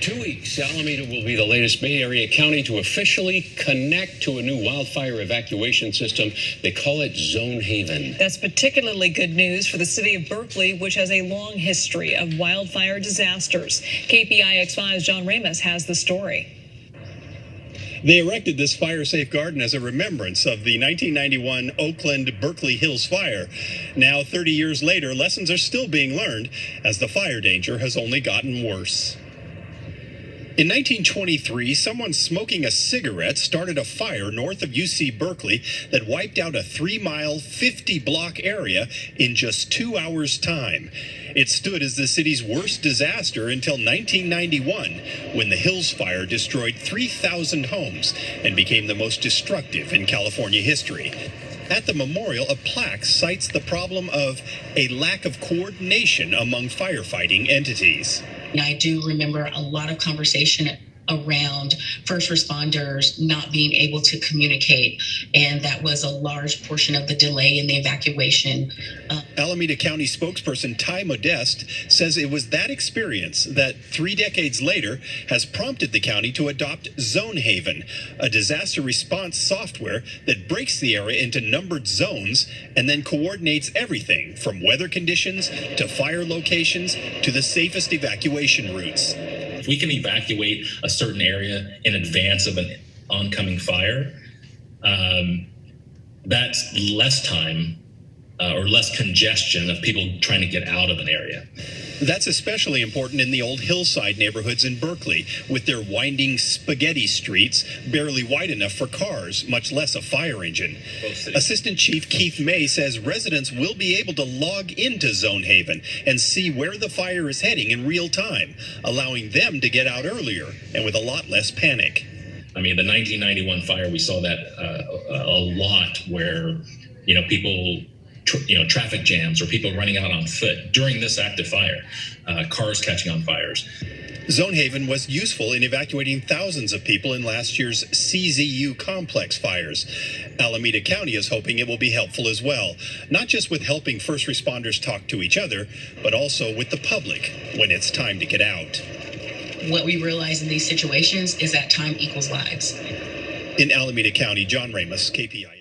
2 weeks, Alameda will be the latest Bay Area county to officially connect to a new wildfire evacuation system. They call it Zonehaven. That's particularly good news for the city of Berkeley, which has a long history of wildfire disasters. KPIX5's John Ramos has the story. They erected this fire-safe garden as a remembrance of the 1991 Oakland-Berkeley Hills fire. Now, 30 years later, lessons are still being learned as the fire danger has only gotten worse. In 1923, someone smoking a cigarette started a fire north of UC Berkeley that wiped out a 3-mile, 50-block area in just 2 hours' time. It stood as the city's worst disaster until 1991, when the Hills Fire destroyed 3,000 homes and became the most destructive in California history. At the memorial, a plaque cites the problem of a lack of coordination among firefighting entities. I do remember a lot of conversation around first responders not being able to communicate, and that was a large portion of the delay in the evacuation. Alameda County spokesperson Ty Modeste says it was that experience that 3 decades later has prompted the county to adopt Zonehaven, a disaster response software that breaks the area into numbered zones and then coordinates everything from weather conditions to fire locations to the safest evacuation routes. If we can evacuate a certain area in advance of an oncoming fire, that's less time or less congestion of people trying to get out of an area. That's especially important in the old hillside neighborhoods in Berkeley, with their winding spaghetti streets barely wide enough for cars, much less a fire engine. Assistant Chief Keith May says residents will be able to log into Zonehaven and see where the fire is heading in real time, allowing them to get out earlier and with a lot less panic. I mean, the 1991 fire, we saw that a lot where, people... traffic jams or people running out on foot during this active fire, cars catching on fires. Zonehaven was useful in evacuating thousands of people in last year's CZU complex fires. Alameda County is hoping it will be helpful as well, not just with helping first responders talk to each other, but also with the public when it's time to get out. What we realize in these situations is that time equals lives. In Alameda County, John Ramos, KPI.